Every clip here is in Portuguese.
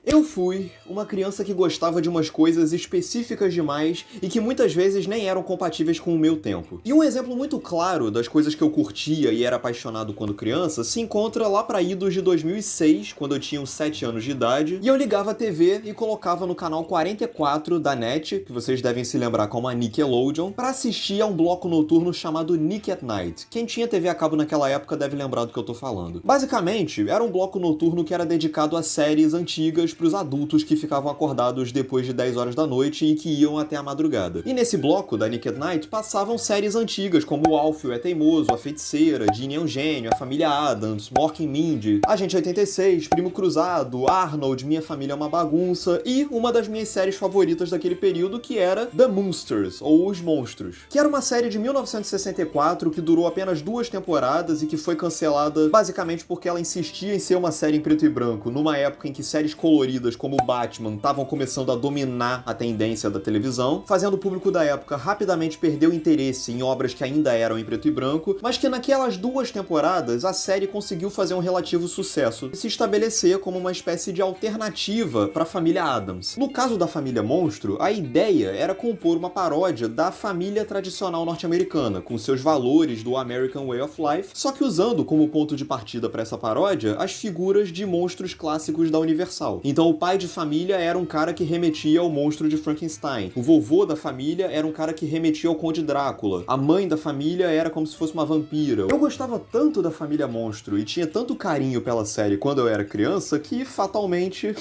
Eu fui uma criança que gostava de umas coisas específicas demais e que muitas vezes nem eram compatíveis com o meu tempo. E um exemplo muito claro das coisas que eu curtia e era apaixonado quando criança se encontra lá pra idos de 2006, quando eu tinha uns 7 anos de idade, e eu ligava a TV e colocava no canal 44 da NET, que vocês devem se lembrar como a Nickelodeon, pra assistir a um bloco noturno chamado Nick at Night. Quem tinha TV a cabo naquela época deve lembrar do que eu tô falando. Basicamente, era um bloco noturno que era dedicado a séries antigas pros adultos que ficavam acordados depois de 10 horas da noite e que iam até a madrugada. E nesse bloco da Nick at Night passavam séries antigas como O Alfio é Teimoso, A Feiticeira, Ginny é um Gênio, A Família Addams, Mork e Mindy, Agente 86, Primo Cruzado, Arnold, Minha Família é uma Bagunça e uma das minhas séries favoritas daquele período, que era The Munsters, ou Os Monstros, que era uma série de 1964 que durou apenas 2 temporadas e que foi cancelada basicamente porque ela insistia em ser uma série em preto e branco, numa época em que séries coloridas como Batman estavam começando a dominar a tendência da televisão, fazendo o público da época rapidamente perder o interesse em obras que ainda eram em preto e branco, mas que naquelas 2 temporadas a série conseguiu fazer um relativo sucesso e se estabelecer como uma espécie de alternativa para a família Addams. No caso da família Monstro, a ideia era compor uma paródia da família tradicional norte-americana, com seus valores do American Way of Life, só que usando como ponto de partida para essa paródia as figuras de monstros clássicos da Universal. Então o pai de família era um cara que remetia ao monstro de Frankenstein. O vovô da família era um cara que remetia ao Conde Drácula. A mãe da família era como se fosse uma vampira. Eu gostava tanto da família Monstro e tinha tanto carinho pela série quando eu era criança que, fatalmente,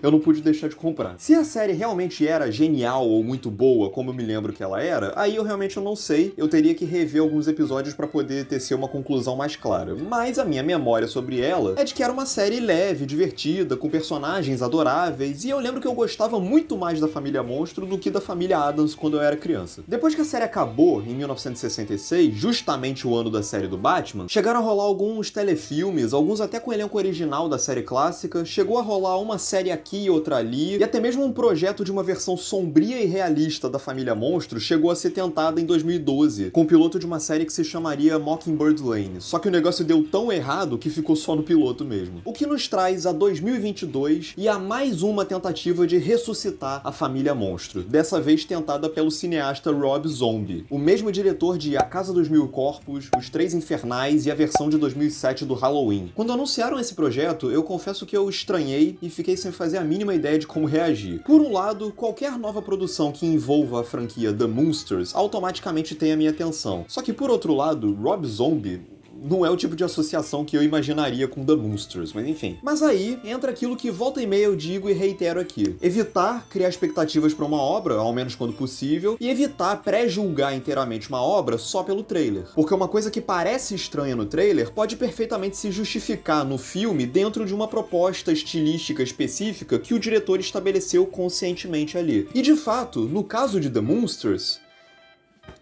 eu não pude deixar de comprar. Se a série realmente era genial ou muito boa, como eu me lembro que ela era, aí eu realmente não sei. Eu teria que rever alguns episódios pra poder tecer uma conclusão mais clara. Mas a minha memória sobre ela é de que era uma série leve, divertida, com personagens adoráveis, e eu lembro que eu gostava muito mais da família Monstro do que da família Addams quando eu era criança. Depois que a série acabou, em 1966, justamente o ano da série do Batman, chegaram a rolar alguns telefilmes, alguns até com o elenco original da série clássica, chegou a rolar uma série aqui e outra ali, e até mesmo um projeto de uma versão sombria e realista da família Monstro chegou a ser tentada em 2012, com o piloto de uma série que se chamaria Mockingbird Lane. Só que o negócio deu tão errado que ficou só no piloto mesmo. O que nos traz a 2022 e a mais uma tentativa de ressuscitar a família Monstro, dessa vez tentada pelo cineasta Rob Zombie, o mesmo diretor de A Casa dos Mil Corpos, Os Três Infernais e a versão de 2007 do Halloween. Quando anunciaram esse projeto, eu confesso que eu estranhei e fiquei sem fazer a mínima ideia de como reagir. Por um lado, qualquer nova produção que envolva a franquia The Munsters automaticamente tem a minha atenção. Só que por outro lado, Rob Zombie não é o tipo de associação que eu imaginaria com The Munsters, mas enfim. Mas aí entra aquilo que volta e meia eu digo e reitero aqui. Evitar criar expectativas para uma obra, ao menos quando possível, e evitar pré-julgar inteiramente uma obra só pelo trailer. Porque uma coisa que parece estranha no trailer pode perfeitamente se justificar no filme dentro de uma proposta estilística específica que o diretor estabeleceu conscientemente ali. E de fato, no caso de The Munsters,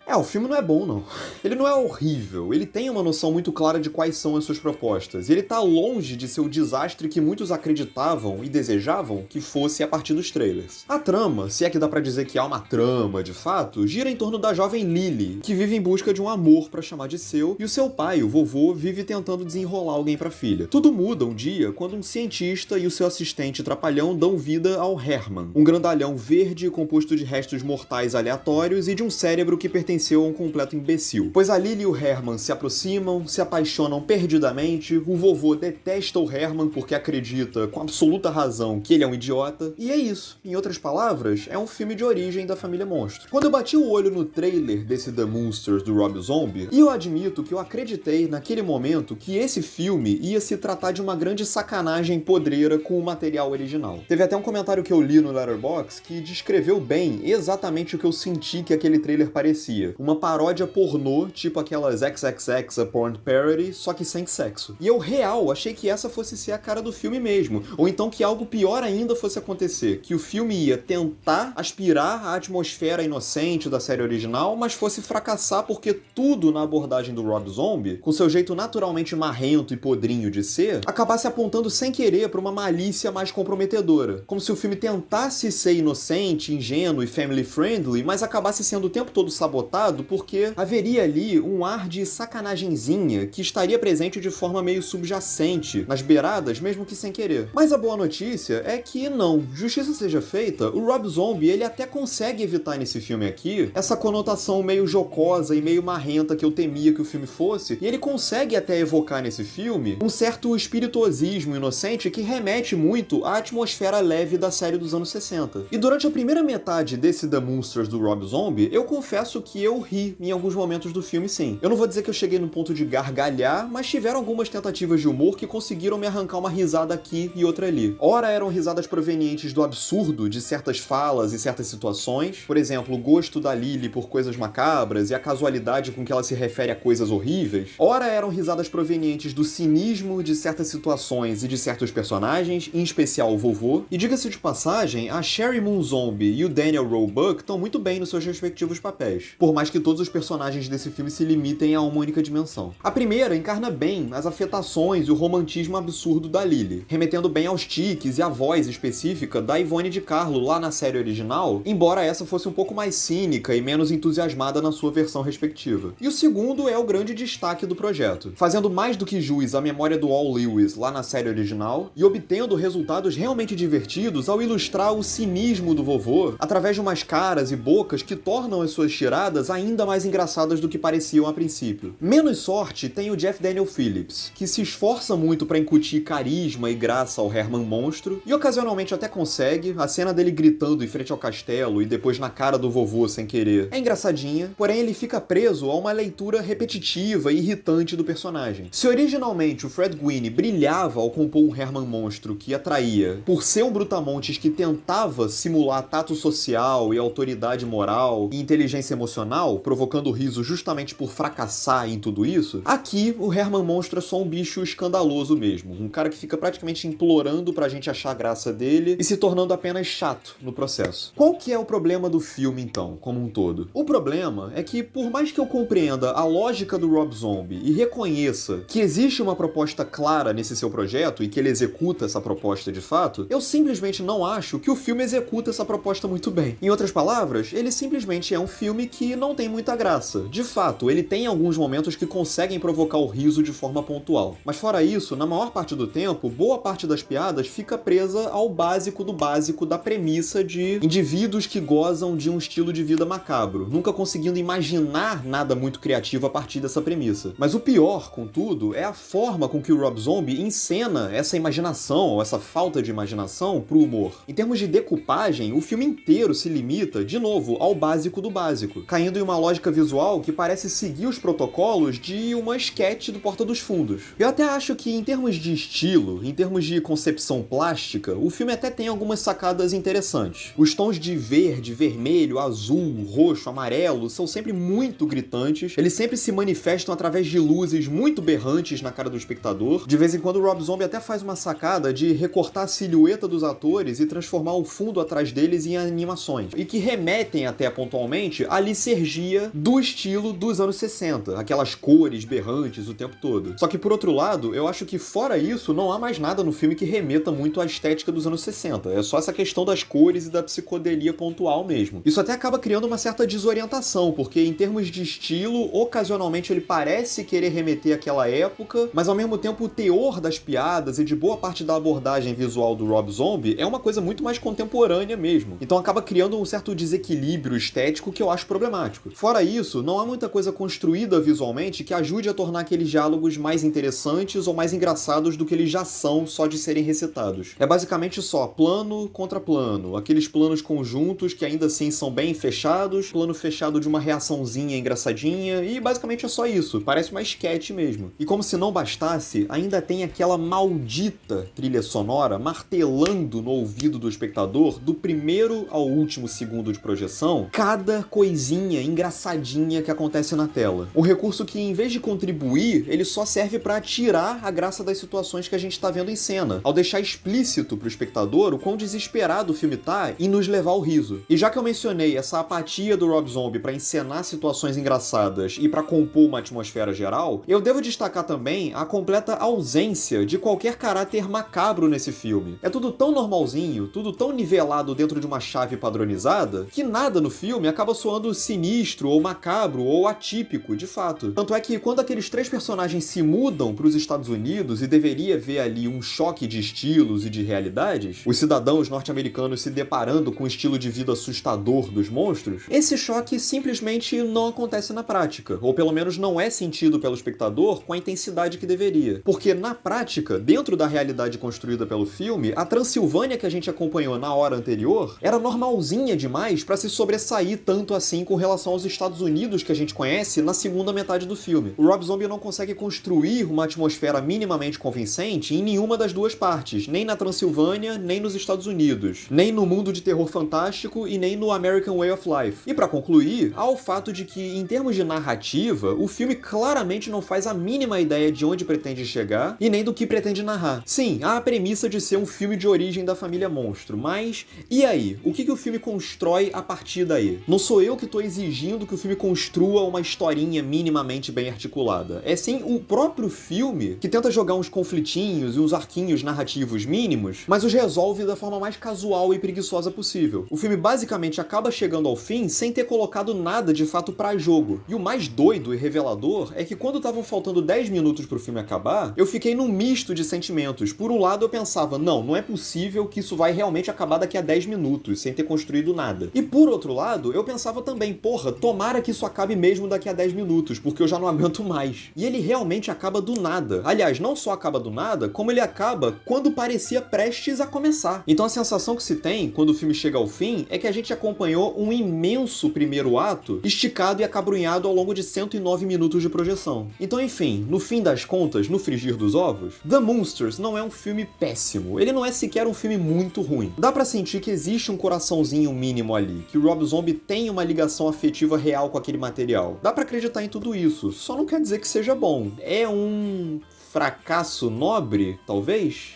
o filme não é bom, não. Ele não é horrível, ele tem uma noção muito clara de quais são as suas propostas, e ele tá longe de ser o desastre que muitos acreditavam e desejavam que fosse a partir dos trailers. A trama, se é que dá pra dizer que há uma trama de fato, gira em torno da jovem Lily, que vive em busca de um amor pra chamar de seu, e o seu pai, o vovô, vive tentando desenrolar alguém pra filha. Tudo muda um dia quando um cientista e o seu assistente trapalhão dão vida ao Herman, um grandalhão verde composto de restos mortais aleatórios e de um cérebro que pertencia a um completo imbecil. Pois a Lily e o Herman se aproximam, se apaixonam perdidamente, o vovô detesta o Herman porque acredita, com absoluta razão, que ele é um idiota, e é isso. Em outras palavras, é um filme de origem da família Monstro. Quando eu bati o olho no trailer desse The Munsters do Rob Zombie, e eu admito que eu acreditei naquele momento que esse filme ia se tratar de uma grande sacanagem podreira com o material original. Teve até um comentário que eu li no Letterboxd que descreveu bem exatamente o que eu senti que aquele trailer parecia. Uma paródia pornô, tipo aquelas XXX, a porn parody, só que sem sexo. E eu real achei que essa fosse ser a cara do filme mesmo, ou então que algo pior ainda fosse acontecer, que o filme ia tentar aspirar a atmosfera inocente da série original, mas fosse fracassar porque tudo na abordagem do Rob Zombie, com seu jeito naturalmente marrento e podrinho de ser, acabasse apontando sem querer para uma malícia mais comprometedora. Como se o filme tentasse ser inocente, ingênuo e family friendly, mas acabasse sendo o tempo todo sabotado tratado porque haveria ali um ar de sacanagemzinha que estaria presente de forma meio subjacente, nas beiradas, mesmo que sem querer. Mas a boa notícia é que não. Justiça seja feita, o Rob Zombie, ele até consegue evitar nesse filme aqui essa conotação meio jocosa e meio marrenta que eu temia que o filme fosse, e ele consegue até evocar nesse filme um certo espirituosismo inocente que remete muito à atmosfera leve da série dos anos 60. E durante a primeira metade desse The Monsters do Rob Zombie, eu confesso que eu ri em alguns momentos do filme, sim. Eu não vou dizer que eu cheguei no ponto de gargalhar, mas tiveram algumas tentativas de humor que conseguiram me arrancar uma risada aqui e outra ali. Ora eram risadas provenientes do absurdo de certas falas e certas situações, por exemplo, o gosto da Lily por coisas macabras e a casualidade com que ela se refere a coisas horríveis. Ora eram risadas provenientes do cinismo de certas situações e de certos personagens, em especial o vovô. E diga-se de passagem, a Sheri Moon Zombie e o Daniel Roebuck estão muito bem nos seus respectivos papéis, por mais que todos os personagens desse filme se limitem a uma única dimensão. A primeira encarna bem as afetações e o romantismo absurdo da Lily, remetendo bem aos tiques e à voz específica da Ivone de Carlo lá na série original, embora essa fosse um pouco mais cínica e menos entusiasmada na sua versão respectiva. E o segundo é o grande destaque do projeto, fazendo mais do que jus à memória do Al Lewis lá na série original e obtendo resultados realmente divertidos ao ilustrar o cinismo do vovô através de umas caras e bocas que tornam as suas tiradas ainda mais engraçadas do que pareciam a princípio. Menos sorte tem o Jeff Daniel Phillips, que se esforça muito para incutir carisma e graça ao Herman Monstro, e ocasionalmente até consegue. A cena dele gritando em frente ao castelo e depois na cara do vovô sem querer é engraçadinha, porém ele fica preso a uma leitura repetitiva e irritante do personagem. Se originalmente o Fred Gwynne brilhava ao compor um Herman Monstro que atraía por ser um brutamontes que tentava simular tato social e autoridade moral e inteligência emocional, provocando riso justamente por fracassar em tudo isso, aqui o Herman Monstro é só um bicho escandaloso mesmo, um cara que fica praticamente implorando pra gente achar a graça dele e se tornando apenas chato no processo. Qual que é o problema do filme então, como um todo? O problema é que, por mais que eu compreenda a lógica do Rob Zombie e reconheça que existe uma proposta clara nesse seu projeto e que ele executa essa proposta de fato, eu simplesmente não acho que o filme executa essa proposta muito bem. Em outras palavras, ele simplesmente é um filme que não tem muita graça. De fato, ele tem alguns momentos que conseguem provocar o riso de forma pontual. Mas fora isso, na maior parte do tempo, boa parte das piadas fica presa ao básico do básico da premissa de indivíduos que gozam de um estilo de vida macabro, nunca conseguindo imaginar nada muito criativo a partir dessa premissa. Mas o pior, contudo, é a forma com que o Rob Zombie encena essa imaginação, ou essa falta de imaginação, pro humor. Em termos de decupagem, o filme inteiro se limita, de novo, ao básico do básico, caindo em uma lógica visual que parece seguir os protocolos de uma sketch do Porta dos Fundos. Eu até acho que, em termos de estilo, em termos de concepção plástica, o filme até tem algumas sacadas interessantes. Os tons de verde, vermelho, azul, roxo, amarelo são sempre muito gritantes, eles sempre se manifestam através de luzes muito berrantes na cara do espectador. De vez em quando o Rob Zombie até faz uma sacada de recortar a silhueta dos atores e transformar o fundo atrás deles em animações, e que remetem até pontualmente à licergia do estilo dos anos 60, aquelas cores berrantes o tempo todo. Só que por outro lado, eu acho que fora isso, não há mais nada no filme que remeta muito à estética dos anos 60, é só essa questão das cores e da psicodelia pontual mesmo. Isso até acaba criando uma certa desorientação, porque em termos de estilo, ocasionalmente ele parece querer remeter àquela época, mas ao mesmo tempo o teor das piadas e de boa parte da abordagem visual do Rob Zombie é uma coisa muito mais contemporânea mesmo. Então acaba criando um certo desequilíbrio estético que eu acho problemático. Fora isso, não há muita coisa construída visualmente que ajude a tornar aqueles diálogos mais interessantes ou mais engraçados do que eles já são só de serem recitados. É basicamente só plano contra plano, aqueles planos conjuntos que ainda assim são bem fechados, plano fechado de uma reaçãozinha engraçadinha, e basicamente é só isso, parece uma sketch mesmo. E como se não bastasse, ainda tem aquela maldita trilha sonora martelando no ouvido do espectador do primeiro ao último segundo de projeção, cada coisinha engraçadinha que acontece na tela. Um recurso que, em vez de contribuir, ele só serve pra tirar a graça das situações que a gente tá vendo em cena, ao deixar explícito pro espectador o quão desesperado o filme tá em nos levar ao riso. E já que eu mencionei essa apatia do Rob Zombie pra encenar situações engraçadas e pra compor uma atmosfera geral, eu devo destacar também a completa ausência de qualquer caráter macabro nesse filme. É tudo tão normalzinho, tudo tão nivelado dentro de uma chave padronizada, que nada no filme acaba soando sinistra sinistro, ou macabro, ou atípico, de fato. Tanto é que quando aqueles 3 personagens se mudam para os Estados Unidos e deveria haver ali um choque de estilos e de realidades, os cidadãos norte-americanos se deparando com o estilo de vida assustador dos monstros, esse choque simplesmente não acontece na prática, ou pelo menos não é sentido pelo espectador com a intensidade que deveria. Porque na prática, dentro da realidade construída pelo filme, a Transilvânia que a gente acompanhou na hora anterior era normalzinha demais para se sobressair tanto assim com relação aos Estados Unidos que a gente conhece na segunda metade do filme. O Rob Zombie não consegue construir uma atmosfera minimamente convincente em nenhuma das duas partes, nem na Transilvânia, nem nos Estados Unidos, nem no mundo de terror fantástico e nem no American Way of Life. E para concluir, há o fato de que, em termos de narrativa, o filme claramente não faz a mínima ideia de onde pretende chegar e nem do que pretende narrar. Sim, há a premissa de ser um filme de origem da família Monstro, mas e aí? O que o filme constrói a partir daí? Não sou eu que estou exigindo que o filme construa uma historinha minimamente bem articulada. É sim o próprio filme que tenta jogar uns conflitinhos e uns arquinhos narrativos mínimos, mas os resolve da forma mais casual e preguiçosa possível. O filme basicamente acaba chegando ao fim sem ter colocado nada de fato pra jogo. E o mais doido e revelador é que quando estavam faltando 10 minutos pro filme acabar, eu fiquei num misto de sentimentos. Por um lado eu pensava, não é possível que isso vai realmente acabar daqui a 10 minutos, sem ter construído nada. E por outro lado, eu pensava também, porra, tomara que isso acabe mesmo daqui a 10 minutos, porque eu já não aguento mais. E ele realmente acaba do nada. Aliás, não só acaba do nada, como ele acaba quando parecia prestes a começar. Então a sensação que se tem, quando o filme chega ao fim, é que a gente acompanhou um imenso primeiro ato, esticado e acabrunhado ao longo de 109 minutos de projeção. Então, enfim, no fim das contas, no frigir dos ovos, The Monsters não é um filme péssimo. Ele não é sequer um filme muito ruim. Dá pra sentir que existe um coraçãozinho mínimo ali, que o Rob Zombie tem uma ligação afetiva real com aquele material. Dá pra acreditar em tudo isso, só não quer dizer que seja bom. É um fracasso nobre, talvez?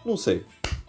Não sei.